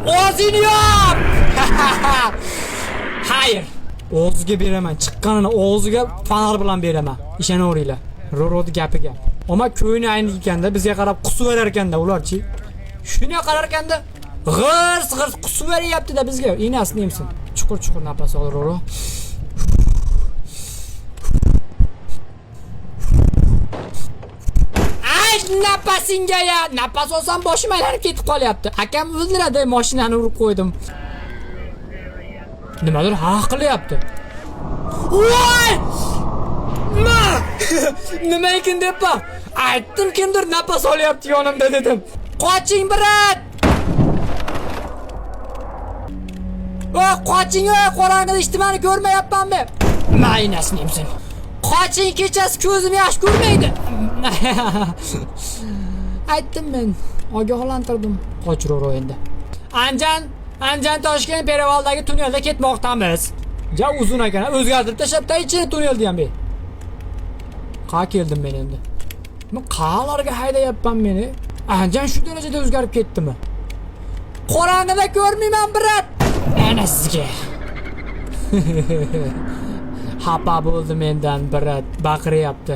O'zini yop. Hayır. O'ziga beraman. Chiqqanini o'ziga fanar bilan beraman. Ishonaveringlar. Rorodi gapiga. Ammo ko'yni ayni ekanda bizga qarab qusib berar ekanda ularchi. Shunga qarar ekanda g'irs qusib beryapti-da bizga. Inasini yemsin. Chuqur nafas ol Roro. Ay nafasinga ya. Nafas olsam boshim aylanib ketib qolyapti. Akam o'ldiradi, mashinani urib qo'ydim. Nimadir haq qilyapti. Voy! Nima ekan debpa? Aytdim kimdir nafas olyapti yonimda dedim. Qoching brat! Qoching, qorong'ida ijtimoni ko'rmayapmanmi? Maynasini yemsin. Qoching, kechasi ko'zim yaxshi ko'rmaydi. Aytdim men, ogohlantirdim. Qochirur endi. Anjan Toshkent Perevaldagi tunnelda ketmoqdamiz. Ja uzun ekan, o'zgartirib tashlabda ichini tunnelda ham. Qa keldim men endi. Men qalarga haydayapman meni. Anjan shu darajada o'zgarib ketdimi? Qorong'ida ko'rmayman brat. Ana sizga. Xafa bo'ldim mendan brat, baqiryapti.